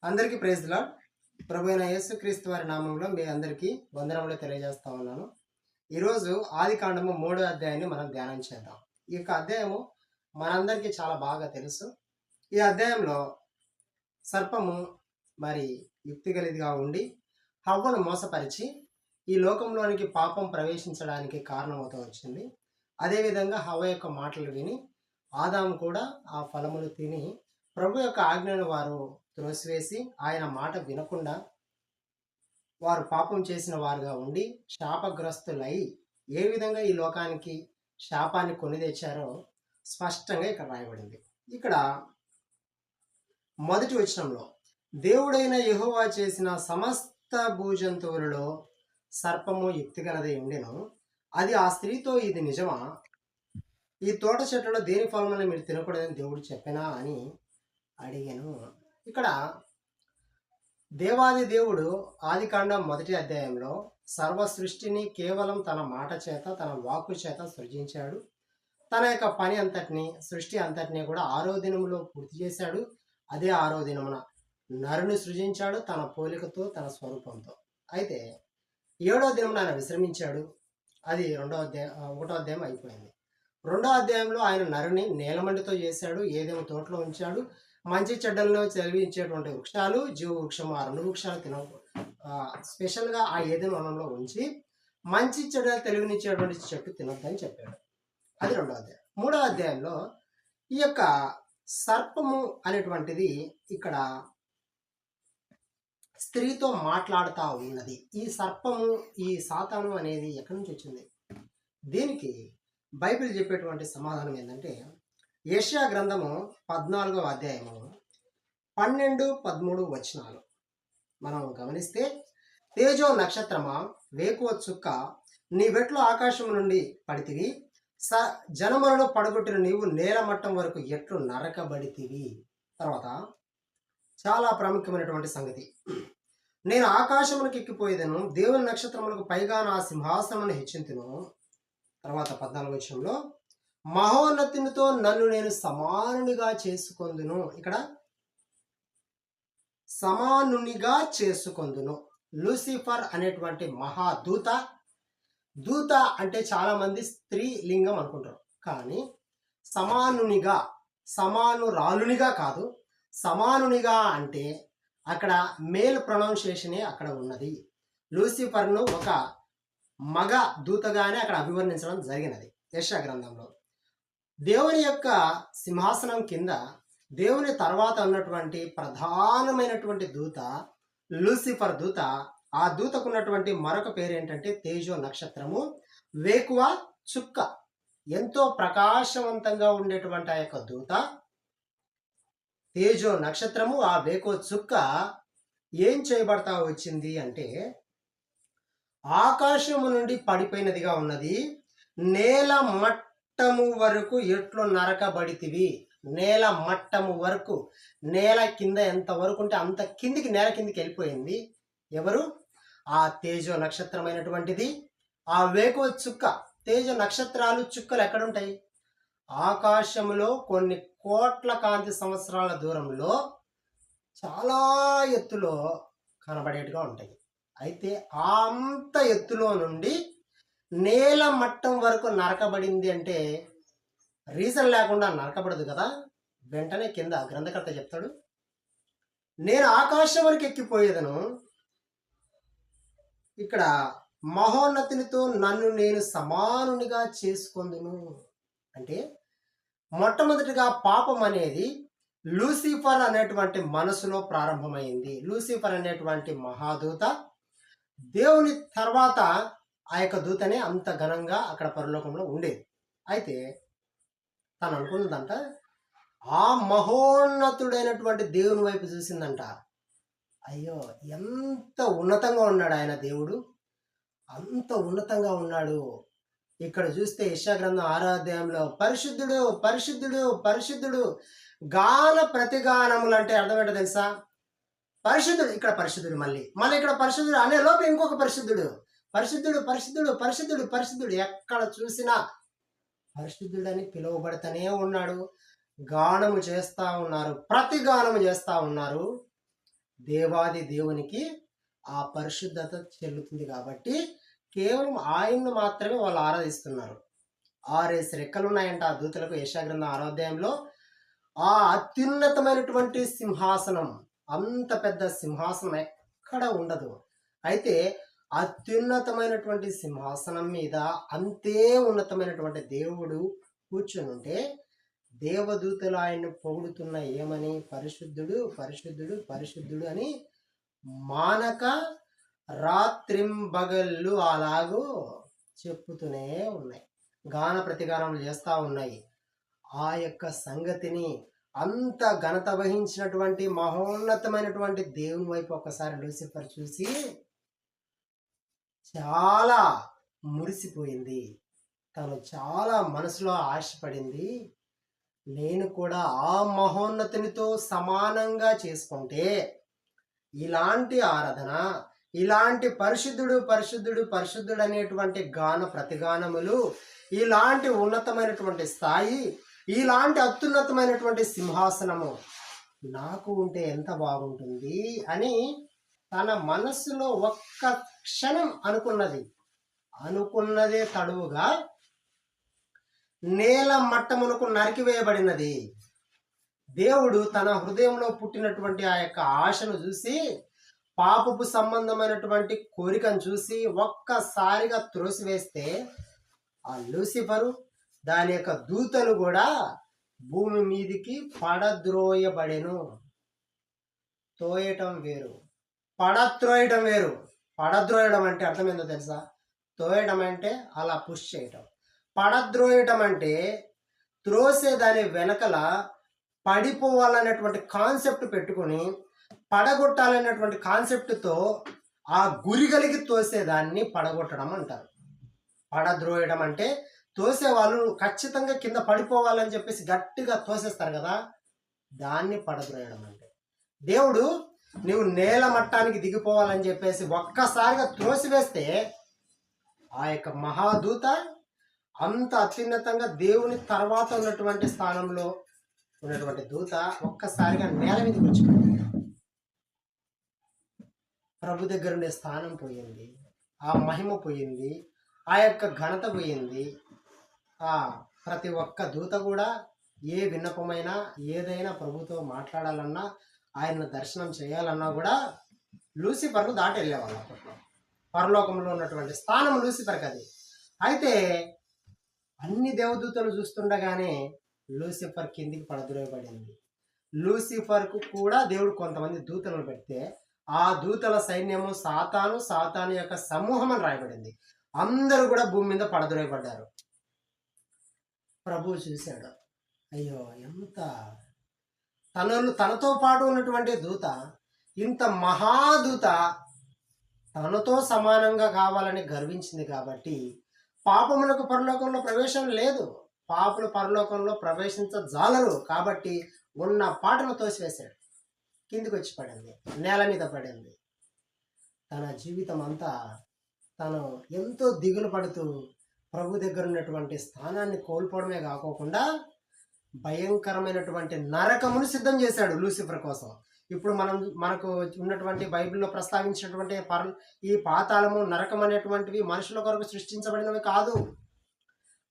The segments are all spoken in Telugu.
అందరికీ ప్రైజ్ ది లార్డ్. ప్రభు అయిన యేసుక్రీస్తు వారి నామంలో మీ అందరికీ వందనములు తెలియజేస్తా ఉన్నాను. ఈరోజు ఆదికాండము 3వ అధ్యాయాన్ని మనం ధ్యానం చేద్దాం. ఈ యొక్క అధ్యాయము మనందరికీ చాలా బాగా తెలుసు. ఈ అధ్యాయంలో సర్పము మరి యుక్తి గలిదిగా ఉండి హవ్వను మోసపరిచి ఈ లోకంలోనికి పాపం ప్రవేశించడానికి కారణమవుతూ వచ్చింది. అదేవిధంగా హవ్వ యొక్క మాటలు విని ఆదాము కూడా ఆ ఫలములు తిని ప్రభు యొక్క ఆజ్ఞను వారు త్రోసివేసి ఆయన మాట వినకుండా వారు పాపం చేసిన వారుగా ఉండి శాపగ్రస్తులై ఏ విధంగా ఈ లోకానికి శాపాన్ని కొని తెచ్చారో స్పష్టంగా ఇక్కడ రాయబడింది. ఇక్కడ మొదటి వచనంలో దేవుడైన యెహోవా చేసిన సమస్త భూజంతువులలో సర్పము యుక్తిగలదై ఉండెను. అది ఆ స్త్రీతో, ఇది నిజమా? ఈ తోట చెట్లలో దేని ఫలములను మీరు తినకూడదని దేవుడు చెప్పినా అని అడిగాను. ఇక్కడ దేవాది దేవుడు ఆదికాండం 1వ అధ్యాయంలో సర్వ సృష్టిని కేవలం తన మాట చేత, తన వాక్కు చేత సృజించాడు. తన యొక్క పని అంతటిని, సృష్టి అంతటిని కూడా 6వ దినములో పూర్తి చేశాడు. అదే 6వ దినమున నరుని సృజించాడు తన పోలికతో, తన స్వరూపంతో. అయితే 7వ దినమున ఆయన విశ్రమించాడు. అది 1వ అధ్యాయం అయిపోయింది. 2వ అధ్యాయంలో ఆయన నరుని నేలమండితో చేశాడు, ఏదేమో తోటలో ఉంచాడు. మంచి చెడ్డలను చదివించేటువంటి వృక్షాలు, జీవ వృక్షము, ఆ 2 వృక్షాలు స్పెషల్గా ఆ ఏదైనా వనంలో ఉంచి మంచి చెడ్డలు తెలివినిచ్చేటువంటి చెట్టు తినొద్దని చెప్పాడు. అది 2వ అధ్యాయం. 3వ అధ్యాయంలో ఈ యొక్క సర్పము అనేటువంటిది ఇక్కడ స్త్రీతో మాట్లాడుతూ ఉన్నది. ఈ సర్పము, ఈ సాతాను అనేది ఎక్కడి నుంచి వచ్చింది? దీనికి బైబిల్ చెప్పేటువంటి సమాధానం ఏంటంటే యెషయా గ్రంథము 14వ అధ్యాయము 12, 13 వచనాలు మనం గమనిస్తే, తేజో నక్షత్రమా, వేకువ చుక్క, నీ వెట్లు ఆకాశం నుండి పడితివి, జనములను పడగొట్టిన నీవు నేల మట్టం వరకు ఎట్లు నరకబడితివి. తర్వాత చాలా ప్రాముఖ్యమైనటువంటి సంగతి, నేను ఆకాశములకు ఎక్కిపోయేదను, దేవుని నక్షత్రములకు పైగా నా సింహాసనమును హెచ్చింతును. తర్వాత 14వ వచనంలో, మహోన్నతునితో నన్ను నేను సమానునిగా చేసుకొందును. ఇక్కడ సమానునిగా చేసుకొందును. లూసిఫర్ అనేటువంటి మహాదూత, దూత అంటే చాలా మంది స్త్రీ లింగం అనుకుంటారు, కానీ సమానునిగా, సమానురాలునిగా కాదు, సమానునిగా అంటే అక్కడ మేల్ ప్రొనౌన్సియేషనే అక్కడ ఉన్నది. లూసిఫర్ను ఒక మగ దూతగానే అక్కడ అభివర్ణించడం జరిగినది యెషయా గ్రంథంలో. దేవుని యొక్క సింహాసనం కింద దేవుని తర్వాత ఉన్నటువంటి ప్రధానమైనటువంటి దూత లూసిఫర్ దూత. ఆ దూతకు ఉన్నటువంటి మరొక పేరు ఏంటంటే తేజో నక్షత్రము, వేకువ చుక్క. ఎంతో ప్రకాశవంతంగా ఉండేటువంటి ఆ యొక్క దూత తేజో నక్షత్రము, ఆ వేకువ చుక్క ఏం చేయబడతా వచ్చింది అంటే ఆకాశము నుండి పడిపోయినదిగా ఉన్నది, నేల మట్టము వరకు ఎట్లు నరకబడితివి. నేల మట్టము వరకు, నేల కింద ఎంత వరకు ఉంటే అంత కిందికి, నేల కిందికి వెళ్ళిపోయింది. ఎవరు? ఆ తేజో నక్షత్రమైనటువంటిది, ఆ వేకువ చుక్క. తేజో నక్షత్రాలు, చుక్కలు ఎక్కడుంటాయి? ఆకాశములో కొన్ని కోట్ల కాంతి సంవత్సరాల దూరంలో చాలా ఎత్తులో కనబడేట్టుగా ఉంటాయి. అయితే అంత ఎత్తులో నుండి నేల మట్టం వరకు నరకబడింది అంటే రీజన్ లేకుండా నరకబడదు కదా. వెంటనే కింద గ్రంథకర్త చెప్తాడు, నేను ఆకాశం వరకు ఎక్కిపోయేదను, ఇక్కడ మహోన్నతునితో నన్ను నేను సమానునిగా చేసుకొందును. అంటే మొట్టమొదటిగా పాపం అనేది లూసిఫర్ అనేటువంటి మనసులో ప్రారంభమైంది. లూసిఫర్ అనేటువంటి మహాదూత దేవుని తర్వాత ఆ యొక్క దూతనే అంత ఘనంగా అక్కడ పరలోకంలో ఉండేది. అయితే తను అనుకున్నదంట, ఆ మహోన్నతుడైనటువంటి దేవుని వైపు చూసిందంట. అయ్యో, ఎంత ఉన్నతంగా ఉన్నాడు ఆయన దేవుడు, అంత ఉన్నతంగా ఉన్నాడు. ఇక్కడ చూస్తే యెషయా గ్రంథం 6వ అధ్యాయంలో పరిశుద్ధుడు, పరిశుద్ధుడు, పరిశుద్ధుడు, గాన ప్రతిగానములు అంటే అర్థం ఏంటో తెలుసా? పరిశుద్ధుడు, ఇక్కడ పరిశుద్ధుడు, మళ్ళీ ఇక్కడ పరిశుద్ధుడు అనే లోపు ఇంకొక పరిశుద్ధుడు, పరిశుద్ధుడు, పరిశుద్ధుడు, పరిశుద్ధుడు, పరిశుద్ధుడు. ఎక్కడ చూసినా పరిశుద్ధుడని పిలువబడుతూనే ఉన్నాడు. గానము చేస్తా ఉన్నారు, ప్రతి గానము చేస్తా ఉన్నారు. దేవాది దేవునికి ఆ పరిశుద్ధత చెల్లుతుంది కాబట్టి కేవలం ఆయన్ను మాత్రమే వాళ్ళు ఆరాధిస్తున్నారు. 6 రెక్కలు ఉన్నాయంట ఆ దూతలకు. యెషయా గ్రంథం 6వ అధ్యాయంలో ఆ అత్యున్నతమైనటువంటి సింహాసనం, అంత పెద్ద సింహాసనం ఎక్కడ ఉండదు. అయితే అత్యున్నతమైనటువంటి సింహాసనం మీద అంతే ఉన్నతమైనటువంటి దేవుడు కూర్చొని ఉంటే దేవదూతలు ఆయన్ని పొగుడుతున్న ఏమని? పరిశుద్ధుడు, పరిశుద్ధుడు, పరిశుద్ధుడు అని మానక రాత్రింబగళ్ళు అలాగూ చెప్పుతూనే ఉన్నాయి. గాన ప్రతిగానములు చేస్తూ ఉన్నాయి. ఆ యొక్క సంగతిని అంత ఘనత వహించినటువంటి మహోన్నతమైనటువంటి దేవుని వైపు ఒక్కసారి లూసిఫర్ చూసి చాలా మురిసిపోయింది. తను చాలా మనసులో ఆశపడింది, నేను కూడా ఆ మహోన్నతునితో సమానంగా చేసుకుంటే ఇలాంటి ఆరాధన, ఇలాంటి పరిశుద్ధుడు పరిశుద్ధుడు పరిశుద్ధుడు అనేటువంటి గాన ప్రతిగానములు, ఇలాంటి ఉన్నతమైనటువంటి స్థాయి, ఇలాంటి అత్యున్నతమైనటువంటి సింహాసనము నాకు ఉంటే ఎంత బాగుంటుంది అని తన మనస్సులో ఒక్క క్షణం అనుకున్నదే తడువుగా నేల మట్టమునకు నరికివేయబడినది. దేవుడు తన హృదయంలో పుట్టినటువంటి ఆ యొక్క ఆశను చూసి, పాపపు సంబంధమైనటువంటి కోరికను చూసి ఒక్కసారిగా త్రోసివేస్తే ఆ లూసిఫరు దాని యొక్క దూతలు కూడా భూమి మీదికి పడద్రోయబడెను. తోయటం వేరు, పడద్రోయడం వేరు. పడద్రోయడం అంటే అర్థమైందో తెలుసా? తోయడం అంటే అలా పుష్ చేయటం. పడద్రోయటం అంటే త్రోసే దాని వెనకల పడిపోవాలనేటువంటి కాన్సెప్ట్ పెట్టుకొని పడగొట్టాలనేటువంటి కాన్సెప్ట్తో ఆ గురి కలిగి తోసేదాన్ని పడగొట్టడం అంటారు. పడద్రోయడం అంటే తోసే వాళ్ళు ఖచ్చితంగా కింద పడిపోవాలని చెప్పేసి గట్టిగా తోసేస్తారు కదా, దాన్ని పడద్రోయడం అంటే. దేవుడు నువ్వు నేల మట్టానికి దిగిపోవాలని చెప్పేసి ఒక్కసారిగా త్రోసివేస్తే ఆ యొక్క మహాదూత అంత అత్యున్నతంగా దేవుని తర్వాత ఉన్నటువంటి స్థానంలో ఉన్నటువంటి దూత ఒక్కసారిగా నేల మీదకి వచ్చిపోయింది. ప్రభు దగ్గర ఉండే స్థానం పోయింది, ఆ మహిమ పోయింది, ఆ యొక్క ఘనత పోయింది. ఆ ప్రతి ఒక్క దూత కూడా ఏ విన్నపమైనా ఏదైనా ప్రభుతో మాట్లాడాలన్నా ఆయన దర్శనం చేయాలన్నా కూడా లూసిఫర్ను దాటి వెళ్ళేవాళ్ళు. అప్పట్లో పరలోకంలో ఉన్నటువంటి స్థానం లూసిఫర్కి అది. అయితే అన్ని దేవదూతలు చూస్తుండగానే లూసిఫర్ కిందికి పడద్రోయబడింది. లూసిఫర్కు కూడా దేవుడు కొంతమంది దూతలను పెడితే ఆ దూతల సైన్యము సాతాను యొక్క సమూహం అని రాయబడింది. అందరూ కూడా భూమి మీద పడద్రోయబడ్డారు. ప్రభువు చూశాడు, అయ్యో ఎంత తనతో పాటు ఉన్నటువంటి దూత, ఇంత మహాదూత తనతో సమానంగా కావాలని గర్వించింది కాబట్టి పాపములకు పరలోకంలో ప్రవేశం లేదు, పాపులు పరలోకంలో ప్రవేశించజాలరు కాబట్టి ఉన్న పాటను తోసివేశాడు. కిందికి వచ్చి పడింది, నేల మీద పడింది. తన జీవితం అంతా తను ఎంతో దిగులు పడుతూ ప్రభు దగ్గర ఉన్నటువంటి స్థానాన్ని కోల్పోవడమే కాకోకుండా భయంకరమైనటువంటి నరకమును సిద్ధం చేశాడు లూసిఫర్ కోసం. ఇప్పుడు మనకు ఉన్నటువంటి బైబిల్లో ప్రస్తావించినటువంటి ఈ పాతాళము, నరకం అనేటువంటివి మనుషుల కొరకు సృష్టించబడినవి కాదు.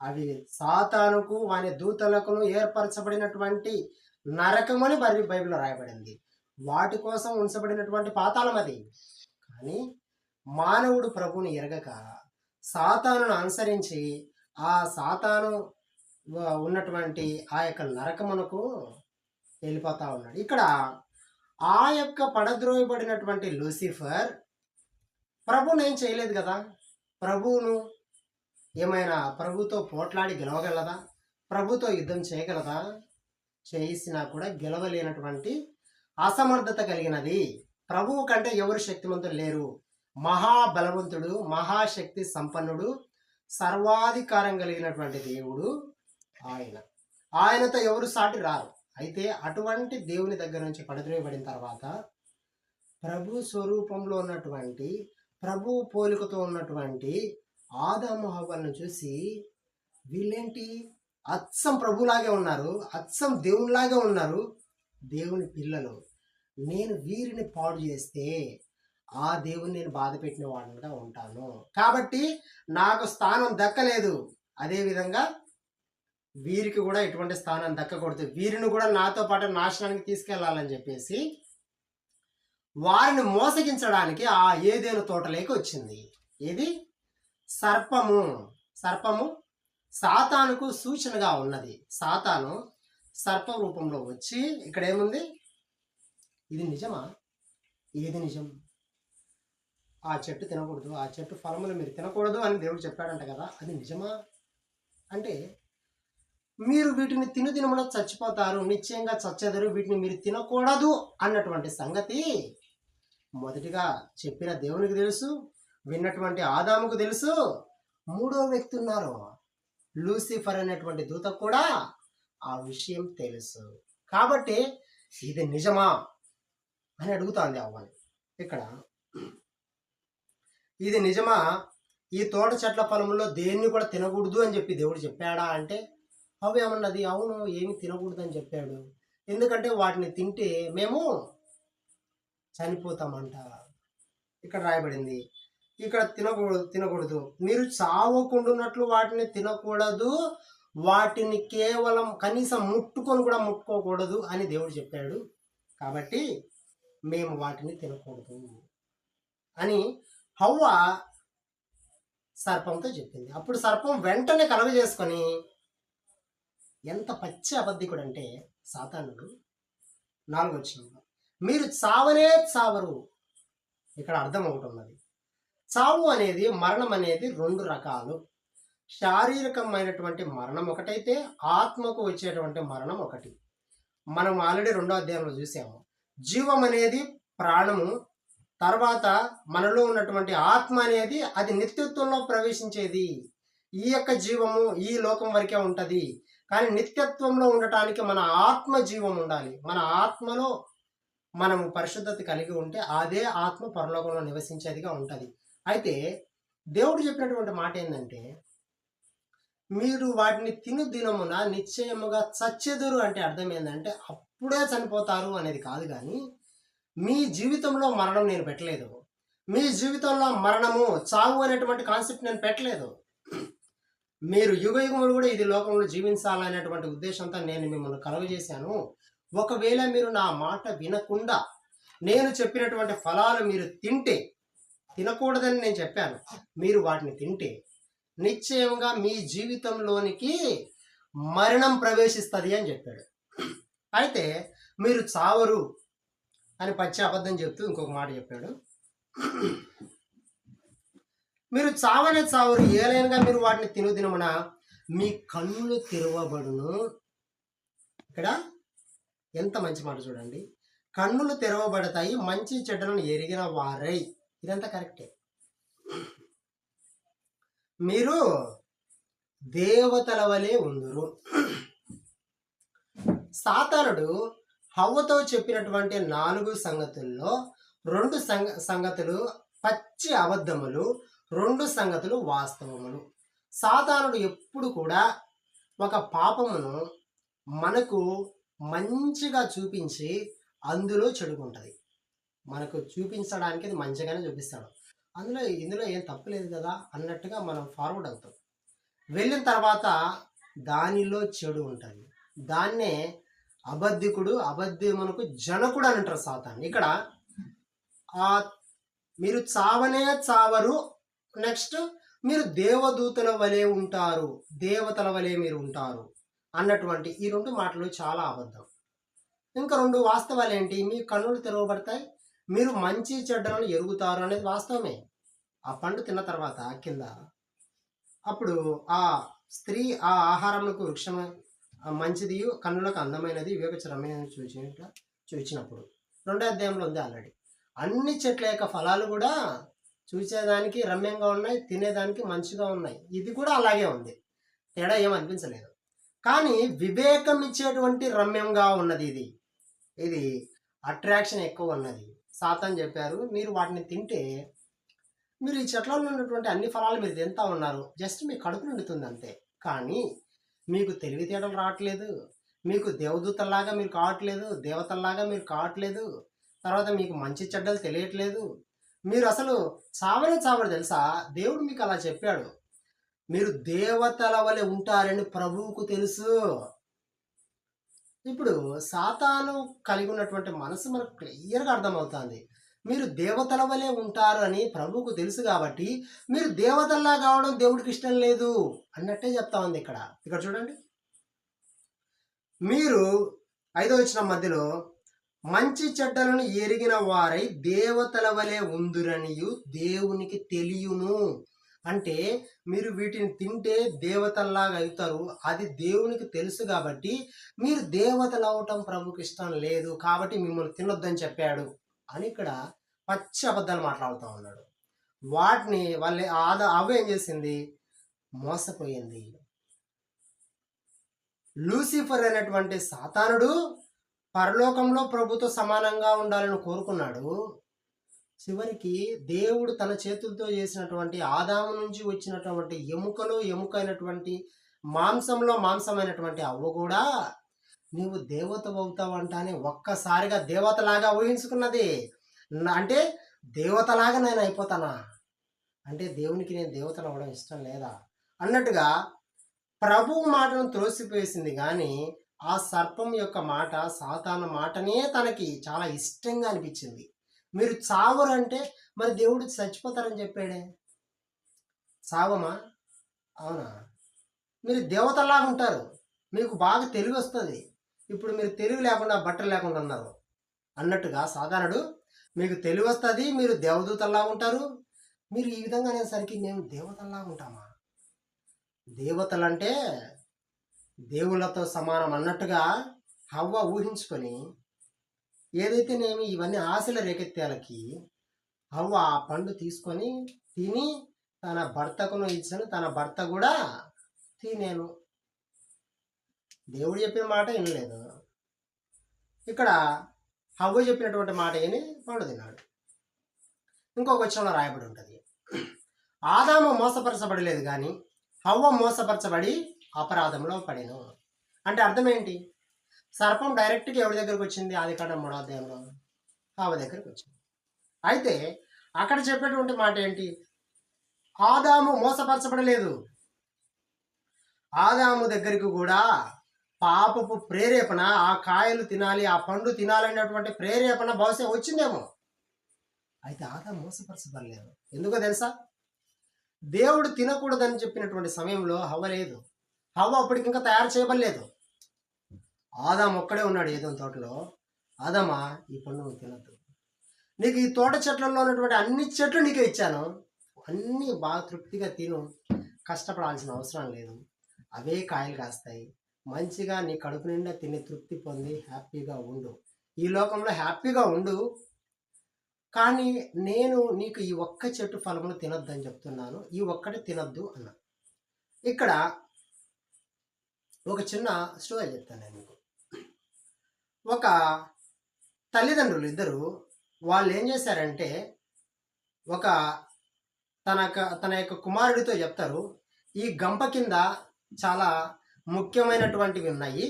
అవి సాతానుకు వాని దూతలకును ఏర్పరచబడినటువంటి నరకమని బైబిల్లో రాయబడింది. వాటి కోసం ఉంచబడినటువంటి పాతాళం అది. కానీ మానవుడు ప్రభువుని ఎరగక సాతానును అనుసరించి ఆ సాతాను ఉన్నటువంటి ఆ యొక్క నరకమునకు వెళ్ళిపోతా ఉన్నాడు. ఇక్కడ ఆ యొక్క పడద్రోయబడినటువంటి లూసిఫర్ ప్రభువును ఏం చేయలేదు కదా. ప్రభువును ఏమైనా ప్రభుతో పోట్లాడి గెలవగలదా? ప్రభుతో యుద్ధం చేయగలదా? చేసినా కూడా గెలవలేనటువంటి అసమర్థత కలిగినది. ప్రభువు కంటే ఎవరు శక్తిమంతులు లేరు. మహాబలవంతుడు, మహాశక్తి సంపన్నుడు, సర్వాధికారం కలిగినటువంటి దేవుడు ఆయనతో ఎవరు సాటి రారు. అయితే అటువంటి దేవుని దగ్గర నుంచి పడద్రోయబడిన తర్వాత ప్రభు స్వరూపంలో ఉన్నటువంటి, ప్రభు పోలికతో ఉన్నటువంటి ఆదాము హవ్వలను చూసి వీళ్ళేంటి అచ్చం ప్రభులాగే ఉన్నారు, అచ్చం దేవునిలాగే ఉన్నారు, దేవుని పిల్లలు, నేను వీరిని పాడు చేస్తే ఆ దేవుని నేను బాధ పెట్టిన వాడిగా ఉంటాను, కాబట్టి నాకు స్థానం దక్కలేదు. అదేవిధంగా వీరికి కూడా ఎటువంటి స్థానం దక్కకూడదు, వీరిని కూడా నాతో పాటు నాశనానికి తీసుకెళ్లాలని చెప్పేసి వారిని మోసగించడానికి ఆ ఏదేను తోటలోకి వచ్చింది. ఇది సర్పము. సర్పము సాతానుకు సూచనగా ఉన్నది. సాతాను సర్ప రూపంలో వచ్చి ఇక్కడ ఏముంది? ఇది నిజమా? ఏది నిజం? ఆ చెట్టు తినకూడదు, ఆ చెట్టు ఫలములు మీరు తినకూడదు అని దేవుడు చెప్పాడంట కదా, అది నిజమా? అంటే మీరు వీటిని తినమున చచ్చిపోతారు, నిశ్చయంగా చచ్చెదరు, వీటిని మీరు తినకూడదు అన్నటువంటి సంగతి మొదటిగా చెప్పిన దేవునికి తెలుసు, విన్నటువంటి ఆదాముకు తెలుసు. మూడో వ్యక్తి ఉన్నారు, లూసిఫర్ అనేటువంటి దూత కూడా ఆ విషయం తెలుసు. కాబట్టి ఇది నిజమా అని అడుగుతాంది అవ్వని. ఇక్కడ ఇది నిజమా? ఈ తోట చెట్ల ఫలంలో దేన్ని కూడా తినకూడదు అని చెప్పి దేవుడు చెప్పాడా అంటే అవి ఏమన్నది, అవును, ఏమి తినకూడదు అని చెప్పాడు. ఎందుకంటే వాటిని తింటే మేము చనిపోతామంట. ఇక్కడ రాయబడింది. ఇక్కడ తినకూడదు, మీరు చావకుండున్నట్లు వాటిని తినకూడదు, వాటిని కేవలం కనీసం ముట్టుకొని కూడా ముట్టుకోకూడదు అని దేవుడు చెప్పాడు. కాబట్టి మేము వాటిని తినకూడదు అని హవ్వ సర్పంతో చెప్పింది. అప్పుడు సర్పం వెంటనే కలుగజేసుకొని, ఎంత పచ్చి అబద్ధికుడు అంటే సాతానుడు, 4వ వచనంలో మీరు చావనే చావరు. ఇక్కడ అర్థం ఒకటి ఉన్నది. చావు అనేది, మరణం అనేది 2 రకాలు. శారీరకమైనటువంటి మరణం ఒకటైతే ఆత్మకు వచ్చేటువంటి మరణం ఒకటి. మనం ఆల్రెడీ 2వ అధ్యాయంలో చూసాము. జీవం అనేది ప్రాణము, తర్వాత మనలో ఉన్నటువంటి ఆత్మ అనేది అది నిత్యత్వంలో ప్రవేశించేది. ఈ యొక్క జీవము ఈ లోకం వరకే ఉంటుంది, కానీ నిత్యత్వంలో ఉండటానికి మన ఆత్మ జీవం ఉండాలి. మన ఆత్మలో మనము పరిశుద్ధత కలిగి ఉంటే అదే ఆత్మ పరలోకంలో నివసించేదిగా ఉంటుంది. అయితే దేవుడు చెప్పినటువంటి మాట ఏంటంటే, మీరు వాటిని తిను దినమున నిశ్చయముగా చచ్చెదురు అంటే అర్థం ఏంటంటే అప్పుడే చనిపోతారు అనేది కాదు. కానీ మీ జీవితంలో మరణం నేను పెట్టలేదు, మీ జీవితంలో మరణము చావు అనేటువంటి కాన్సెప్ట్ నేను పెట్టలేదు. మీరు యుగయుగములు కూడా ఇది లోకంలో జీవించాలనేటువంటి ఉద్దేశంతో నేను మిమ్మల్ని కలుగజేశాను. ఒకవేళ మీరు నా మాట వినకుండా నేను చెప్పినటువంటి ఫలాలు మీరు తింటే, తినకూడదని నేను చెప్పాను, మీరు వాటిని తింటే నిశ్చయంగా మీ జీవితంలోనికి మరణం ప్రవేశిస్తుంది అని చెప్పాడు. అయితే మీరు చావరు అని పచ్చి అబద్ధం చెప్తూ ఇంకొక మాట చెప్పాడు. మీరు చావనే చావరు, ఏలైనగా మీరు వాటిని తినమున మీ కన్నులు తెరవబడును. ఇక్కడ ఎంత మంచి మాట చూడండి, కన్నులు తెరవబడతాయి, మంచి చెడ్డలను ఎరిగిన వారై. ఇదంతా కరెక్టే. మీరు దేవతల వలె ఉందురు. సాతానుడు హవ్వతో చెప్పినటువంటి 4 సంగతుల్లో 2 సంగతులు పచ్చి అబద్ధములు, 2 సంగతులు వాస్తవములు. సాతానుడు ఎప్పుడు కూడా ఒక పాపమును మనకు మంచిగా చూపించి అందులో చెడుకుంటుంది. మనకు చూపించడానికి అది మంచిగానే చూపిస్తాడు, ఇందులో ఏం తప్పు లేదు కదా అన్నట్టుగా మనం ఫార్వర్డ్ అవుతాం. వెళ్ళిన తర్వాత దానిలో చెడు ఉంటుంది. దాన్నే అబద్ధికుడు, అబద్ధమునకు జనకుడు అని అంటారు సాతాను. ఇక్కడ మీరు చావనే చావరు, నెక్స్ట్ మీరు దేవదూతల వలె ఉంటారు, దేవతల వలె మీరు ఉంటారు అన్నటువంటి ఈ 2 మాటలు చాలా అబద్ధం. ఇంకా 2 వాస్తవాలు ఏంటి? మీ కన్నులు తెరవబడతాయి, మీరు మంచి చెడ్డలను ఎరుగుతారు అనేది వాస్తవమే. ఆ పండు తిన్న తర్వాత కింద అప్పుడు ఆ స్త్రీ ఆ ఆహారములకు వృక్షం మంచిది, కన్నులకు అందమైనది, వివేకచరమైనది చూచినప్పుడు 2వ అధ్యాయంలో ఉంది ఆల్రెడీ. అన్ని చెట్ల యొక్క ఫలాలు కూడా చూసేదానికి రమ్యంగా ఉన్నాయి, తినేదానికి మంచిగా ఉన్నాయి. ఇది కూడా అలాగే ఉంది, తేడా ఏమనిపించలేదు. కానీ వివేకం ఇచ్చేటువంటి రమ్యంగా ఉన్నది, ఇది అట్రాక్షన్ ఎక్కువ ఉన్నది. సాతాను చెప్పారు, మీరు వాటిని తింటే మీరు ఈ చెట్లలో ఉన్నటువంటి అన్ని ఫలాలు మీరు తింటా ఉన్నారు, జస్ట్ మీ కడుపు నిండుతుంది అంతే. కానీ మీకు తెలివితేటలు రావట్లేదు, మీకు దేవదూతల్లాగా మీరు కావట్లేదు, దేవతల్లాగా మీరు కావట్లేదు, తర్వాత మీకు మంచి చెడ్డలు తెలియట్లేదు, మీరు అసలు చావనే చావరు తెలుసా? దేవుడు మీకు అలా చెప్పాడు. మీరు దేవతల వలె ఉంటారని ప్రభువుకు తెలుసు. ఇప్పుడు సాతాను కలిగి ఉన్నటువంటి మనసు మనకు క్లియర్‌గా అర్థమవుతుంది. మీరు దేవతల వలె ఉంటారు అని ప్రభువుకు తెలుసు కాబట్టి, మీరు దేవతల్లా కావడం దేవుడికి ఇష్టం లేదు అన్నట్టే చెప్తా ఉంది ఇక్కడ. ఇక్కడ చూడండి. మీరు 5వ వచనం మధ్యలో మంచి చెడ్డలను ఎరిగిన వారై దేవతల వలె ఉందురనియు దేవునికి తెలియును. అంటే మీరు వీటిని తింటే దేవతల్లాగా అవుతారు, అది దేవునికి తెలుసు కాబట్టి మీరు దేవతలు అవటం ప్రభుకి ఇష్టం లేదు కాబట్టి మిమ్మల్ని తినొద్దని చెప్పాడు అని ఇక్కడ పచ్చి అబద్ధాలు మాట్లాడుతూ ఉన్నాడు. వాటిని అవ్వ ఏం చేసింది? మోసపోయింది. లూసిఫర్ అనేటువంటి సాతానుడు పరలోకంలో ప్రభుతో సమానంగా ఉండాలని కోరుకున్నాడు. చివరికి దేవుడు తన చేతులతో చేసినటువంటి ఆదాము నుంచి వచ్చినటువంటి ఎముకలో ఎముకైనటువంటి మాంసంలో మాంసమైనటువంటి అవ్వ కూడా నీవు దేవత అవుతావంటానే ఒక్కసారిగా దేవతలాగా ఊహించుకున్నది. అంటే దేవతలాగా నేను అయిపోతానా? అంటే దేవునికి నేను దేవతను అవ్వడం ఇష్టం లేదా అన్నట్టుగా ప్రభువు మాటను త్రోసివేసింది. కానీ ఆ సర్పం యొక్క మాట, సాతాను మాటనే తనకి చాలా ఇష్టంగా అనిపించింది. మీరు చావరు అంటే మరి దేవుడు చచ్చిపోతారని చెప్పాడే, చావమా? అవునా? మీరు దేవతల్లాగా ఉంటారు, మీకు బాగా తెలివి వస్తుంది. ఇప్పుడు మీరు తెలివి లేకుండా బట్టలు లేకుండా ఉన్నారు అన్నట్టుగా సాధారణుడు మీకు తెలివి వస్తుంది, మీరు దేవదూతల్లా ఉంటారు. మీరు ఈ విధంగా అనేసరికి మేము దేవతల్లాగా ఉంటామా? దేవతలంటే దేవుళ్ళతో సమానం అన్నట్టుగా హవ్వ ఊహించుకొని ఏదైతేనేమి ఇవన్నీ ఆశల రేకెత్తాలకి హవ్వ ఆ పండు తీసుకొని తిని తన భర్తకును ఇచ్చాను, తన భర్త కూడా తినేను. దేవుడు చెప్పిన మాట వినలేదు. ఇక్కడ హవ్వ చెప్పినటువంటి మాట విని పండు తిన్నాడు. ఇంకొక వచనంలో రాయబడి ఉంటుంది, ఆదాము మోసపరచబడలేదు కానీ హవ్వ మోసపరచబడి అపరాధంలో పడెను. అంటే అర్థం ఏంటి? సర్పం డైరెక్ట్గా ఎవరి దగ్గరకు వచ్చింది? ఆదికాండం 3వ అధ్యాయంలో హవ్వ దగ్గరికి వచ్చింది. అయితే అక్కడ చెప్పేటువంటి మాట ఏంటి? ఆదాము మోసపరచబడలేదు. ఆదాము దగ్గరికి కూడా పాపపు ప్రేరేపణ, ఆ కాయలు తినాలి, ఆ పండు తినాలనేటువంటి ప్రేరేపణ బహుశా వచ్చిందేమో. అయితే ఆదాము మోసపరచబడలేదు. ఎందుకో తెలుసా? దేవుడు తినకూడదని చెప్పినటువంటి సమయంలో హవ్వ లేదు. హవ్వ అప్పటికి ఇంకా తయారు చేయబడలేదు. ఆదాము ఒక్కడే ఉన్నాడు ఏదైనా తోటలో. ఆదామా, ఈ పండు నువ్వు తినద్దు, నీకు ఈ తోట చెట్లలో ఉన్నటువంటి అన్ని చెట్లు నీకే ఇచ్చాను, అన్నీ బాగా తృప్తిగా తిను, కష్టపడాల్సిన అవసరం లేదు, అవే కాయలు కాస్తాయి, మంచిగా నీ కడుపు నిండా తిని తృప్తి పొంది హ్యాపీగా ఉండు, ఈ లోకంలో హ్యాపీగా ఉండు, కానీ నేను నీకు ఈ ఒక్క చెట్టు ఫలమును తినొద్దని చెప్తున్నాను, ఈ ఒక్కటి తినొద్దు అన్నా. ఇక్కడ ఒక చిన్న స్టోరీ చెప్తాను నేను మీకు. ఒక తల్లిదండ్రులు ఇద్దరు వాళ్ళు ఏం చేశారంటే తన యొక్క కుమారుడితో చెప్తారు, ఈ గంప కింద చాలా ముఖ్యమైనటువంటివి ఉన్నాయి,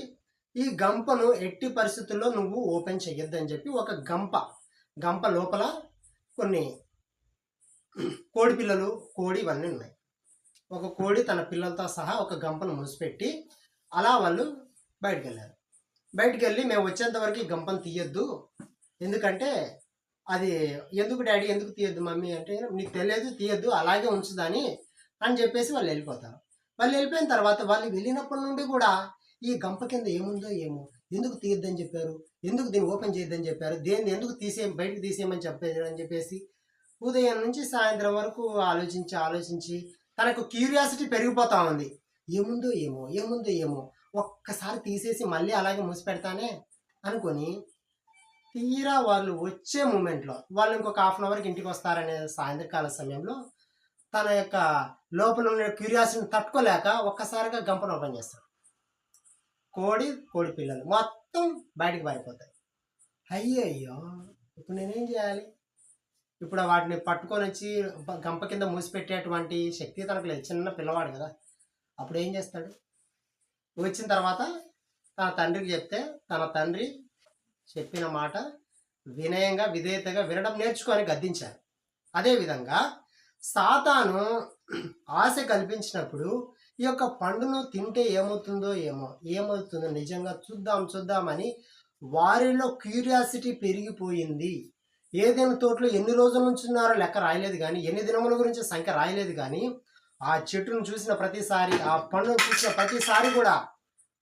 ఈ గంపను ఎట్టి పరిస్థితుల్లో నువ్వు ఓపెన్ చెయ్యొద్దని చెప్పి ఒక గంప లోపల కొన్ని కోడి పిల్లలు, కోడి ఇవన్నీ ఉన్నాయి. ఒక కోడి తన పిల్లలతో సహా ఒక గంపను మూసిపెట్టి అలా వాళ్ళు బయటికి వెళ్ళారు. బయటికి వెళ్ళి మేము వచ్చేంత వరకు ఈ గంపను తీయొద్దు, ఎందుకంటే అది ఎందుకు డాడీ ఎందుకు తీయొద్దు మమ్మీ అంటే, నీకు తెలియదు తీయొద్దు అలాగే ఉంచుదని అని చెప్పేసి వాళ్ళు వెళ్ళిపోతారు. వాళ్ళు వెళ్ళిపోయిన తర్వాత వాళ్ళు వెళ్ళినప్పటి నుండి కూడా ఈ గంప కింద ఏముందో ఏమో, ఎందుకు తీయొద్దని చెప్పారు, ఎందుకు దీన్ని ఓపెన్ చేయొద్దని చెప్పారు, దేన్ని ఎందుకు బయటకు తీసేయమని చెప్పారు అని చెప్పేసి ఉదయం నుంచి సాయంత్రం వరకు ఆలోచించి తనకు క్యూరియాసిటీ పెరిగిపోతా ఉంది. ఏముందో ఏమో ఒక్కసారి తీసేసి మళ్ళీ అలాగే మూసిపెడతానే అనుకొని తీరా వాళ్ళు వచ్చే మూమెంట్లో వాళ్ళు ఇంకొక హాఫ్ అన్ అవర్కి ఇంటికి వస్తారనే సాయంత్రకాల సమయంలో తన యొక్క లోపల ఉన్న క్యూరియాసిటీని తట్టుకోలేక ఒక్కసారిగా గంపను ఓపెన్ చేస్తాడు. కోడి పిల్లలు మొత్తం బయటికి పారిపోతాయి. అయ్యో ఇప్పుడు నేనేం చేయాలి? ఇప్పుడు వాటిని పట్టుకొని వచ్చి గంప కింద మూసిపెట్టేటువంటి శక్తి తనకు లేదు, చిన్న పిల్లవాడు కదా. అప్పుడు ఏం చేస్తాడు? వచ్చిన తర్వాత తన తండ్రికి చెప్తే తన తండ్రి చెప్పిన మాట వినయంగా విధేయతగా వినడం నేర్చుకో అని గద్దించారు. అదేవిధంగా సాతాను ఆశ కల్పించినప్పుడు ఈ యొక్క పండును తింటే ఏమవుతుందో ఏమవుతుందో నిజంగా చూద్దామని వారిలో క్యూరియాసిటీ పెరిగిపోయింది. ఏదైనా తోటలో ఎన్ని రోజుల నుంచి ఉన్నారో లెక్క రాయలేదు కానీ, ఎన్ని దినముల గురించి సంఖ్య రాయలేదు కానీ, ఆ చెట్టును చూసిన ప్రతిసారి, ఆ పండును చూసిన ప్రతిసారి కూడా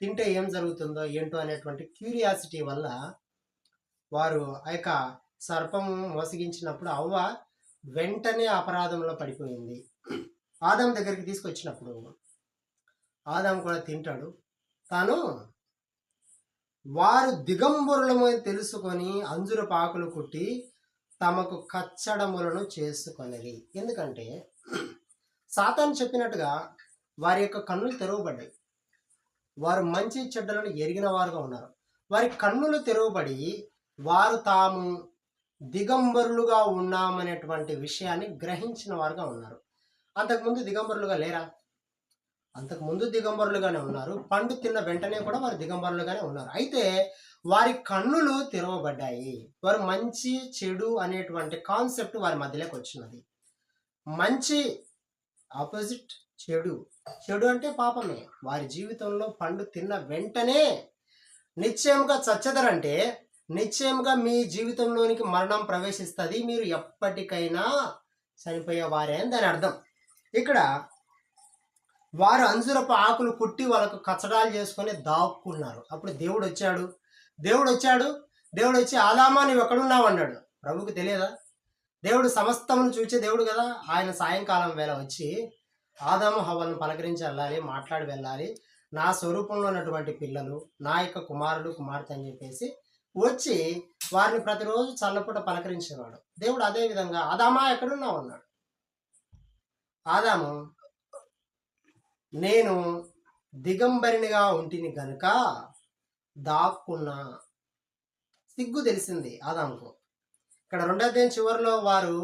తింటే ఏం జరుగుతుందో ఏంటో అనేటువంటి క్యూరియాసిటీ వల్ల వారు ఆ యొక్క సర్పము మోసగించినప్పుడు అవ్వ వెంటనే అపరాధంలో పడిపోయింది. ఆదాం దగ్గరికి తీసుకొచ్చినప్పుడు ఆదాం కూడా తింటాడు. తాను వారు దిగంబరులమని తెలుసుకొని అంజురపు ఆకులు కుట్టి తమకు కచ్చడములను చేసుకొనిరి. ఎందుకంటే సాతాను చెప్పినట్టుగా వారి యొక్క కన్నులు తెరవబడ్డాయి. వారు మంచి చెడ్డలను ఎరిగిన వారుగా ఉన్నారు. వారి కన్నులు తెరవబడి వారు తాము దిగంబరులుగా ఉన్నామనేటువంటి విషయాన్ని గ్రహించిన వారుగా ఉన్నారు. అంతకుముందు దిగంబరులుగా లేరా? అంతకుముందు దిగంబరులుగానే ఉన్నారు. పండు తిన్న వెంటనే కూడా వారు దిగంబరులుగానే ఉన్నారు. అయితే వారి కన్నులు తెరవబడ్డాయి. వారు మంచి చెడు అనేటువంటి కాన్సెప్ట్ వారి మధ్యలోకి వచ్చినది. మంచి ఆపోజిట్ చెడు, చెడు అంటే పాపమే. వారి జీవితంలో పండు తిన్న వెంటనే నిశ్చయంగా చచ్చదరంటే నిశ్చయంగా మీ జీవితంలోనికి మరణం ప్రవేశిస్తుంది, మీరు ఎప్పటికైనా చనిపోయేవారే అని దాని అర్థం. ఇక్కడ వారు అంజురపు ఆకులు కుట్టి వాళ్ళకు కచ్చడాలు చేసుకొని దాక్కున్నారు. అప్పుడు దేవుడు వచ్చి ఆదామా నువ్వు ఎక్కడున్నావు అన్నాడు. ప్రభువుకు తెలియదా? దేవుడు సమస్తమును చూచే దేవుడు కదా. ఆయన సాయంకాలం వేళ వచ్చి ఆదాము హవ్వలను పలకరించి వెళ్ళాలి, మాట్లాడి వెళ్ళాలి. నా స్వరూపంలో ఉన్నటువంటి పిల్లలు, నా యొక్క కుమారుడు కుమార్తె అని చెప్పేసి వచ్చి వారిని ప్రతిరోజు చల్లపూట పలకరించేవాడు దేవుడు. అదే విధంగా ఆదామా ఎక్కడున్నావు అన్నాడు. ఆదాము నేను దిగంబరినిగా ఉంటిని గనుక దాక్కున్నా. సిగ్గు తెలిసింది ఆదాముకు. ఇక్కడ 2వ అధ్యాయం చివరిలో వారు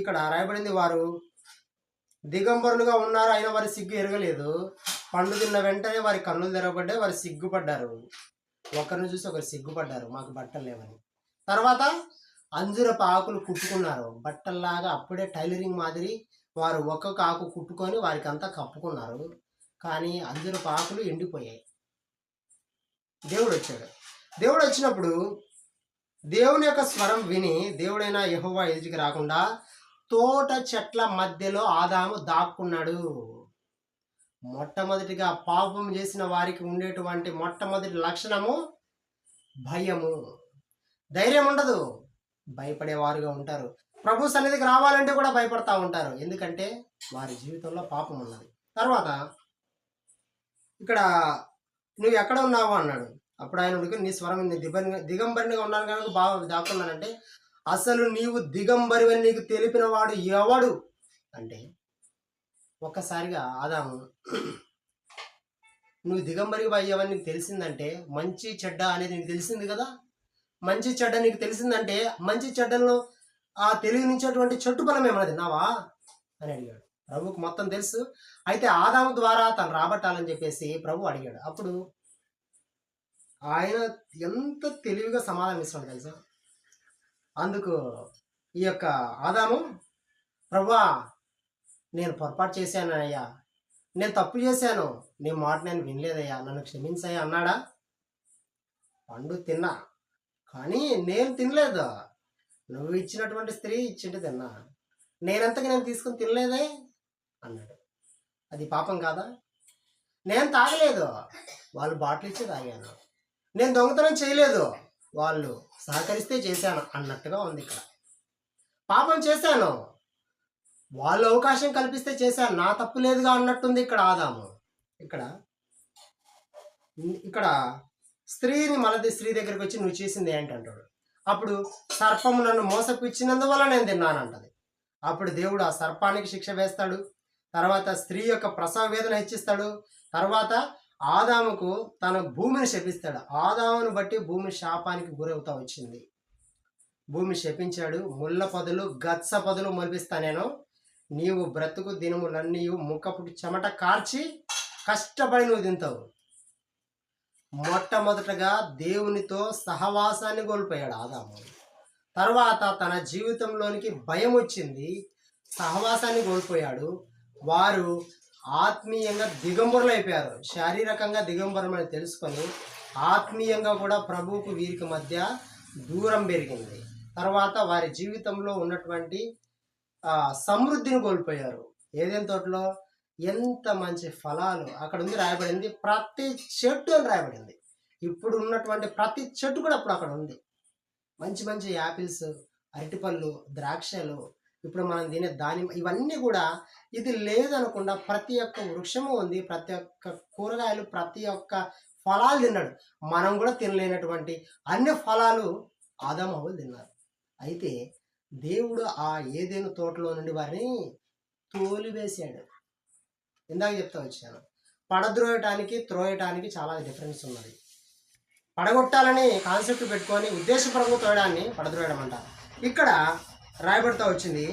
ఇక్కడ రాయబడింది, వారు దిగంబరులుగా ఉన్నారు, అయినా వారి సిగ్గు ఎరగలేదు. పండు తిన్న వెంటనే వారి కన్నులు తెరవబడ్డాయి, వారు సిగ్గుపడ్డారు. ఒకరిని చూసి ఒకరు సిగ్గుపడ్డారు, మాకు బట్టలు లేవని. తర్వాత అంజురపు ఆకులు కుట్టుకున్నారు బట్టల్లాగా. అప్పుడే టైలరింగ్ మాదిరి వారు ఒక్కొక్క ఆకు కుట్టుకొని వారికి అంతా కప్పుకున్నారు. కానీ అంజురపు ఆకులు ఎండిపోయాయి. దేవుడు వచ్చినప్పుడు దేవుని యొక్క స్వరం విని దేవుడైన యెహోవా ఎదుటికి రాకుండా తోట చెట్ల మధ్యలో ఆదాము దాక్కున్నాడు. మొట్టమొదటిగా పాపం చేసిన వారికి ఉండేటువంటి మొట్టమొదటి లక్షణము భయము. ధైర్యం ఉండదు, భయపడేవారుగా ఉంటారు. ప్రభు సన్నిధికి రావాలంటే కూడా భయపడతా ఉంటారు, ఎందుకంటే వారి జీవితంలో పాపం ఉన్నది. తర్వాత ఇక్కడ నువ్వు ఎక్కడ ఉన్నావు అన్నాడు. అప్పుడు ఆయన ఉడికి నీ స్వరం దిగంబరినిగా ఉన్నాను కనుక బాగా దాక్కున్నానంటే, అసలు నీవు దిగంబరివని నీకు తెలిపిన వాడు ఎవడు అంటే, ఒక్కసారిగా ఆదాము నువ్వు దిగంబరిగా అయ్యావని నీకు తెలిసిందంటే మంచి చెడ్డ అనేది నీకు తెలిసింది కదా. మంచి చెడ్డ నీకు తెలిసిందంటే మంచి చెడ్డలను ఆ తెలియనించేటువంటి చెట్టు ఫలం ఏమన్నా తిన్నావా అని అడిగాడు. ప్రభువుకు మొత్తం తెలుసు. అయితే ఆదాము ద్వారా తను రాబట్టాలని చెప్పేసి ప్రభు అడిగాడు. అప్పుడు ఆయన ఎంత తెలివిగా సమాధానం ఇస్తాడు తెలుసా. అందుకు ఈ యొక్క ఆదాము, ప్రభువా నేను పొరపాటు చేశాను అయ్యా, నేను తప్పు చేశాను, నీ మాట నేను వినలేదయ్యా, నన్ను క్షమించయ్యా అన్నాడా? పండు తిన్నా కానీ నేను తినలేదు, నువ్వు ఇచ్చినటువంటి స్త్రీ ఇచ్చింటే తిన్నా, నేనంతగా నేను తీసుకుని తినలేదే అన్నాడు. అది పాపం కాదా? నేను తాగలేదు, వాళ్ళు బాటిల్ ఇచ్చి తాగాను. నేను దొంగతనం చేయలేదు, వాళ్ళు సహకరిస్తే చేశాను అన్నట్టుగా ఉంది. ఇక్కడ పాపం చేశాను, వాళ్ళు అవకాశం కల్పిస్తే చేశాను, నా తప్పు లేదుగా అన్నట్టుంది ఇక్కడ ఆదాము. ఇక్కడ స్త్రీని మళ్ళీ స్త్రీ దగ్గరికి వచ్చి నువ్వు చేసింది ఏంటంటాడు. అప్పుడు సర్పము నన్ను మోసపుచ్చినందువల్ల నేను తిన్నానంటది. అప్పుడు దేవుడు ఆ సర్పానికి శిక్ష వేస్తాడు. తర్వాత స్త్రీ యొక్క ప్రసవ వేదన హెచ్చిస్తాడు. తర్వాత ఆదాముకు తన భూమిని శపిస్తాడు. ఆదామును బట్టి భూమి శాపానికి గురవుతా వచ్చింది. భూమి శపించాడు. ముళ్ళ పొదలు గచ్చ పొదలు మొలిపిస్తా నేను, నీవు బ్రతుకు దినములన్నీ ముఖపుటి చెమట కార్చి కష్టపడి నువ్వు తింటావు. మొట్టమొదటగా దేవునితో సహవాసాన్ని కోల్పోయాడు ఆదాము. తర్వాత తన జీవితంలోనికి భయం వచ్చింది, సహవాసాన్ని కోల్పోయాడు. వారు ఆత్మీయంగా దిగంబరులు అయిపోయారు. శారీరకంగా దిగంబరమని తెలుసుకొని ఆత్మీయంగా కూడా ప్రభువుకు వీరికి మధ్య దూరం పెరిగింది. తర్వాత వారి జీవితంలో ఉన్నటువంటి సమృద్ధిని కోల్పోయారు. ఏదైనా తోటలో ఎంత మంచి ఫలాలు అక్కడ ఉంది రాయబడింది, ప్రతి చెట్టు అని రాయబడింది. ఇప్పుడు ఉన్నటువంటి ప్రతి చెట్టు కూడా అప్పుడు అక్కడ ఉంది. మంచి మంచి యాపిల్స్, అరటిపళ్ళు, ద్రాక్షలు, ఇప్పుడు మనం తినే దానిమ్మ, ఇవన్నీ కూడా ఇది లేదనకుండా ప్రతి ఒక్క వృక్షము ఉంది, ప్రతి ఒక్క కూరగాయలు, ప్రతి ఒక్క ఫలాలు తిన్నాడు. మనం కూడా తినలేనటువంటి అన్ని ఫలాలు ఆదాము హవ్వలు తిన్నారు. అయితే దేవుడు ఆ ఏదైనా తోటలో నుండి వారిని తోలివేశాడు. ఇందాక చెప్తా వచ్చాను, పడద్రోయటానికి త్రోయటానికి చాలా డిఫరెన్స్ ఉన్నది. పడగొట్టాలని కాన్సెప్ట్ పెట్టుకొని ఉద్దేశపరంగా తోయడాన్ని పడద్రోయడం అంటారు. ఇక్కడ రాయబడతా వచ్చింది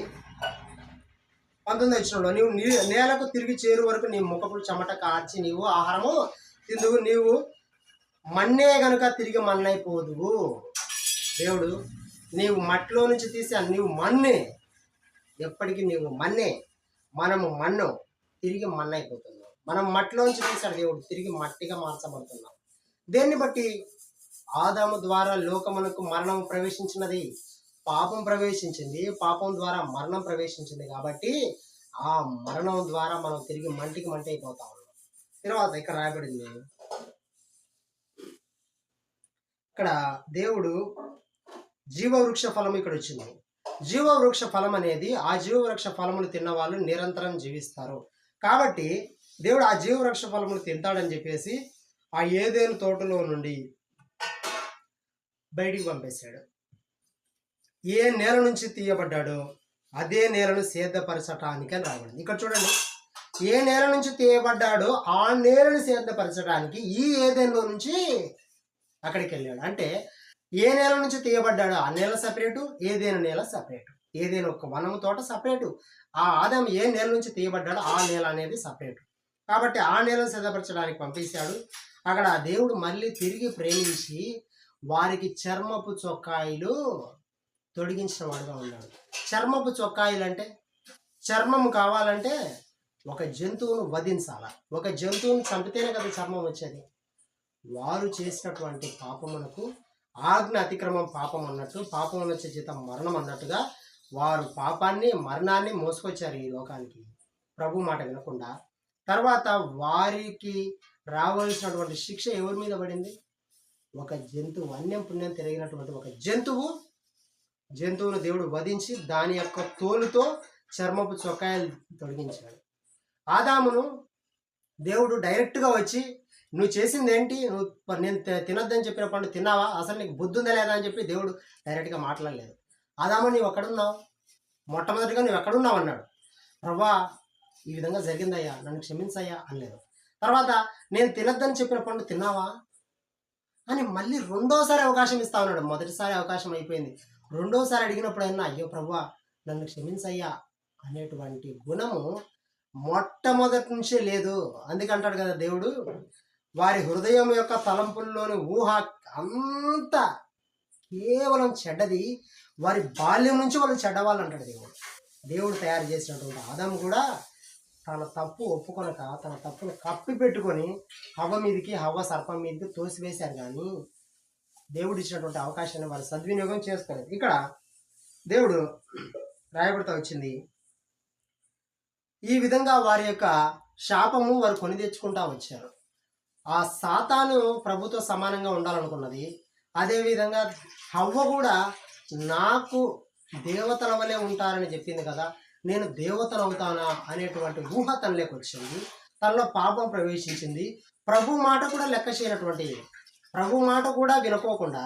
19వ వచనంలో, నీవు నేలకు తిరిగి చేరు వరకు నీ ముఖపు చెమట కార్చి నీవు ఆహారము తిందువు, నీవు మన్నే గనుక తిరిగి మన్నైపోదువు. దేవుడు నీవు మట్టిలో నుంచి తీసి నీవు మన్నే, ఎప్పటికీ నీవు మన్నే, మనము మన్ను తిరిగి మన్నైపోతున్నాం. మనం మట్టిలోంచి తీసాడు దేవుడు, తిరిగి మట్టిగా మార్చబడుతున్నాం. దేన్ని బట్టి? ఆదాము ద్వారా లోకమునకు మరణం ప్రవేశించినది, పాపం ప్రవేశించింది, పాపం ద్వారా మరణం ప్రవేశించింది. కాబట్టి ఆ మరణం ద్వారా మనం తిరిగి మంటికి మంటి అయిపోతా ఉన్నాం. తర్వాత ఇక్కడ రాయబడింది, ఇక్కడ దేవుడు జీవవృక్ష ఫలం ఇక్కడ వచ్చింది. జీవవృక్ష ఫలం అనేది, ఆ జీవవృక్ష ఫలములు తిన్న వాళ్ళు నిరంతరం జీవిస్తారు. కాబట్టి దేవుడు ఆ జీవవృక్ష ఫలములు తింటాడని చెప్పేసి ఆ ఏదేను తోటలో నుండి బయటికి పంపేశాడు. ఏ నేల నుంచి తీయబడ్డాడో అదే నేలను సిద్ధపరచటానికి అని రాబడింది. ఇక్కడ చూడండి, ఏ నేల నుంచి తీయబడ్డాడో ఆ నేలను సిద్ధపరచడానికి ఈ ఏదేనులో నుంచి అక్కడికి వెళ్ళాడు. అంటే ఏ నేల నుంచి తీయబడ్డాడో ఆ నేల సపరేటు, ఏదేను నేల సపరేటు. ఏదేను ఒక వనము తోట సపరేటు, ఆ ఆదాము ఏ నేల నుంచి తీయబడ్డాడో ఆ నేల అనేది సపరేటు. కాబట్టి ఆ నేలను సిద్ధపరచడానికి పంపించాడు. అక్కడ దేవుడు మళ్ళీ తిరిగి ప్రేమించి వారికి చర్మపు చొక్కాయిలు తొడిగించిన వాడుగా ఉన్నాడు. చర్మపు చొక్కాయిలు అంటే, చర్మము కావాలంటే ఒక జంతువును వధించాల, ఒక జంతువును చంపితేనే కదా చర్మం వచ్చేది. వారు చేసినటువంటి పాపమునకు ఆజ్ఞ అతిక్రమం పాపం అన్నట్టు, పాపం వచ్చే జీతం మరణం అన్నట్టుగా వారు పాపాన్ని మరణాన్ని మోసుకొచ్చారు ఈ లోకానికి ప్రభు మాట వినకుండా. తర్వాత వారికి రావాల్సినటువంటి శిక్ష ఎవరి మీద పడింది? ఒక జంతువు, అన్యం పుణ్యం తిరిగినటువంటి ఒక జంతువును దేవుడు వధించి దాని యొక్క తోలుతో చర్మపు చొక్కాయలు తొలగించాడు. ఆదామును దేవుడు డైరెక్ట్గా వచ్చి, నువ్వు చేసింది ఏంటి, నువ్వు నేను తినొద్దని చెప్పిన పండు తిన్నావా, అసలు నీకు బుద్ధి ఉందా లేదా అని చెప్పి దేవుడు డైరెక్ట్గా మాట్లాడలేదు. ఆదాము నువ్వు ఎక్కడున్నావు, మొట్టమొదటిగా నువ్వు ఎక్కడున్నావు అన్నాడు. ప్రభా ఈ విధంగా జరిగిందయ్యా, నన్ను క్షమించయ్యా అనలేదు. తర్వాత నేను తినొద్దని చెప్పిన పండు తిన్నావా అని మళ్ళీ రెండోసారి అవకాశం ఇస్తా ఉన్నాడు. మొదటిసారి అవకాశం అయిపోయింది, రెండోసారి అడిగినప్పుడైనా అయ్యో ప్రభువా నన్ను క్షమించయ్యా అనేటువంటి గుణము మొట్టమొదటి నుంచే లేదు. అందుకంటాడు కదా దేవుడు, వారి హృదయం యొక్క తలంపుల్లోని ఊహ అంతా కేవలం చెడ్డది, వారి బాల్యం నుంచి వాళ్ళు చెడ్డవాళ్ళు అంటాడు దేవుడు. దేవుడు తయారు చేసినటువంటి ఆదాము కూడా తన తప్పు ఒప్పుకొనక తన తప్పును కప్పి పెట్టుకొని హవ్వ మీదకి, హవ్వ సర్పం మీదకి తోసివేశారు. కానీ దేవుడు ఇచ్చినటువంటి అవకాశాన్ని వారు సద్వినియోగం చేసుకోలేదు. ఇక్కడ దేవుడు రాయబడుతూ వచ్చింది, ఈ విధంగా వారి యొక్క శాపము వారు కొని తెచ్చుకుంటా వచ్చారు. ఆ సాతాను ప్రభుతో సమానంగా ఉండాలనుకున్నది. అదేవిధంగా హవ్వ కూడా నాకు దేవతల వలె ఉంటారని చెప్పింది కదా, నేను దేవతను అవుతానా అనేటువంటి ఊహ తనలోకి వచ్చింది. తనలో పాపం ప్రవేశించింది. ప్రభు మాట కూడా లెక్క చేయనటువంటి, ప్రభు మాట కూడా వినుకోకుండా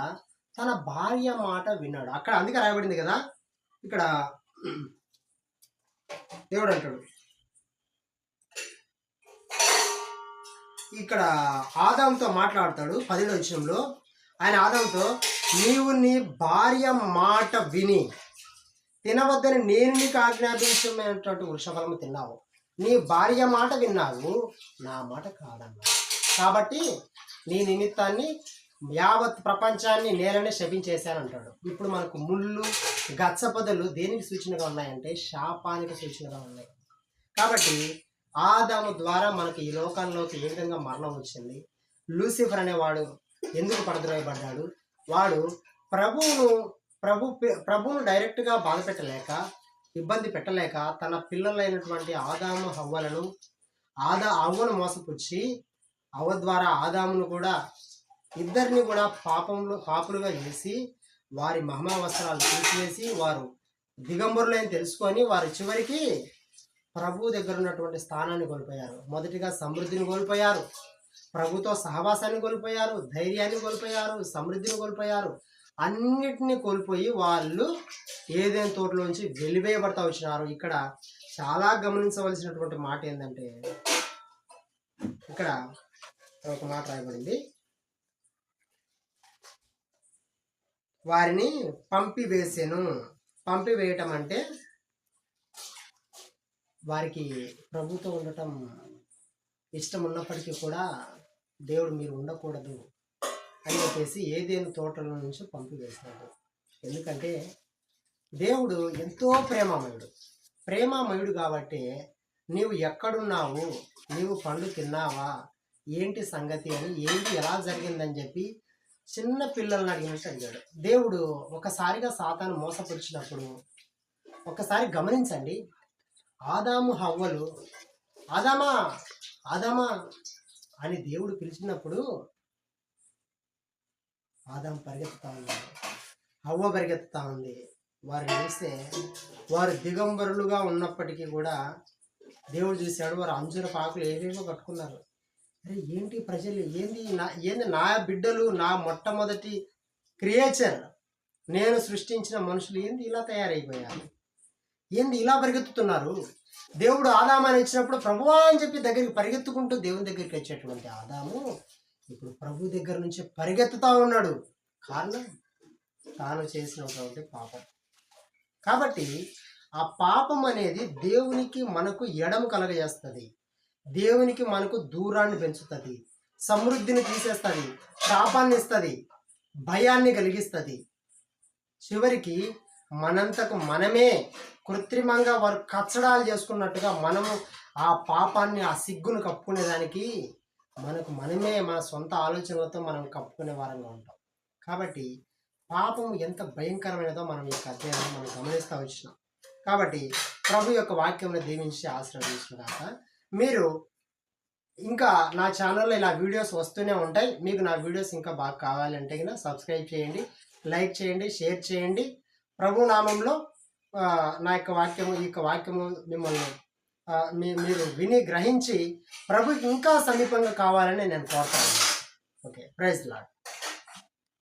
తన భార్య మాట విన్నాడు. అక్కడ అందుకే రాయబడింది కదా, ఇక్కడ దేవుడు అంటాడు, ఇక్కడ ఆదాముతో మాట్లాడతాడు 10వ వచనంలో. ఆయన ఆదాముతో, నీవు నీ భార్య మాట విని తినవద్దని నేను నీకు ఆజ్ఞాపించినటువంటి వృక్షఫలము తిన్నావు, నీ భార్య మాట విన్నావు, నా మాట కాదన్నా. కాబట్టి నీ నిమిత్తాన్ని యావత్ ప్రపంచాన్ని నేలనే శపించేశాను అంటాడు. ఇప్పుడు మనకు ముళ్ళు గచ్చపొదలు దేనికి సూచనగా ఉన్నాయంటే శాపానికి సూచనగా ఉన్నాయి. కాబట్టి ఆదాము ద్వారా మనకు ఈ లోకంలోకి ఏ విధంగా మరణం వచ్చింది, లూసిఫర్ అనేవాడు ఎందుకు పడద్రోయబడ్డాడు, వాడు ప్రభువును డైరెక్ట్గా బాధ పెట్టలేక, ఇబ్బంది పెట్టలేక తన పిల్లలైనటువంటి ఆదాము హవ్వలను అవ్వను మోసపుచ్చి అవ్వ ద్వారా ఆదామును కూడా ఇద్దరిని కూడా పాపులుగా చేసి వారి మహిమా వస్త్రాలు తీసివేసి వారు దిగంబరులని తెలుసుకొని వారు చివరికి ప్రభు దగ్గర ఉన్నటువంటి స్థానాన్ని కోల్పోయారు. మొదటిగా సమృద్ధిని కోల్పోయారు, ప్రభుతో సహవాసాన్ని కోల్పోయారు, ధైర్యాన్ని కోల్పోయారు, సమృద్ధిని కోల్పోయారు. అన్నిటినీ కోల్పోయి వాళ్ళు ఏదైనా తోటలోంచి వెలివేయబడతా వచ్చినారు. ఇక్కడ చాలా గమనించవలసినటువంటి మాట ఏంటంటే, ఇక్కడ ఒక మాట రాయబడింది, వారిని పంపివేసెను. పంపివేయటం అంటే వారికి ప్రభుతో ఉండటం ఇష్టం ఉన్నప్పటికీ కూడా దేవుడు మీరు ఉండకూడదు అని చెప్పేసి ఏదేను తోటల నుంచి పంపివేసినాడు. ఎందుకంటే దేవుడు ఎంతో ప్రేమామయుడు కాబట్టి నీవు ఎక్కడున్నావు, నీవు పండు తిన్నావా, ఏంటి సంగతి అని, ఏంటి ఎలా జరిగిందని చెప్పి చిన్న పిల్లల్ని అడిగినట్టు అడిగాడు. దేవుడు ఒకసారిగా సాతాను మోసపరిచినప్పుడు ఒకసారి గమనించండి, ఆదాము హవ్వలు ఆదామా ఆదామా అని దేవుడు పిలిచినప్పుడు ఆదాము పరిగెత్తుతా ఉన్నాడు, హవ్వ పరిగెత్తుతా ఉంది. వారిని చూస్తే వారు దిగంబరులుగా ఉన్నప్పటికీ కూడా దేవుడు చూశాడు, వారు అంజురపు ఆకులు ఏవేవో కట్టుకున్నారు. అరే ఏంటి ప్రజలు, ఏంది నా బిడ్డలు, నా మొట్టమొదటి క్రియేచర్, నేను సృష్టించిన మనుషులు ఏంది ఇలా తయారైపోయారు, ఏంది ఇలా పరిగెత్తుతున్నారు. దేవుడు ఆదామాన్ని ఇచ్చినప్పుడు ప్రభువా అని చెప్పి దగ్గరికి పరిగెత్తుకుంటూ దేవుని దగ్గరికి వచ్చేటువంటి ఆదాము ఇప్పుడు ప్రభు దగ్గర నుంచి పరిగెత్తుతా ఉన్నాడు. కారణం తాను చేసినటువంటి పాపం. కాబట్టి ఆ పాపం అనేది దేవునికి మనకు ఎడము కలగజేస్తుంది, దేవునికి మనకు దూరాన్ని పెంచుతుంది, సమృద్ధిని తీసేస్తుంది, శాపాన్ని ఇస్తుంది, భయాన్ని కలిగిస్తుంది. చివరికి మనంతకు మనమే కృత్రిమంగా వారు కచ్చడాలు చేసుకున్నట్టుగా మనము ఆ పాపాన్ని, ఆ సిగ్గును కప్పుకునేదానికి మనమే మన సొంత ఆలోచనలతో మనం కప్పుకునే వారంగా ఉంటాం. కాబట్టి పాపం ఎంత భయంకరమైనదో మనం ఈ అధ్యాయాన్ని మనం గమనిస్తూ వచ్చినాం. కాబట్టి ప్రభు యొక్క వాక్యంలో దీవించి ఆశీర్వదించినాక మీరు ఇంకా నా ఛానల్లో ఇలా వీడియోస్ వస్తూనే ఉంటాయి. మీకు నా వీడియోస్ ఇంకా బాగా కావాలంటే కనుక సబ్స్క్రైబ్ చేయండి, లైక్ చేయండి, షేర్ చేయండి. ప్రభు నామంలో నా యొక్క వాక్యము మిమ్మల్ని మీరు విని గ్రహించి ప్రభుకి ఇంకా సమీపంగా కావాలని నేను కోరుతాను. Okay, praise lord.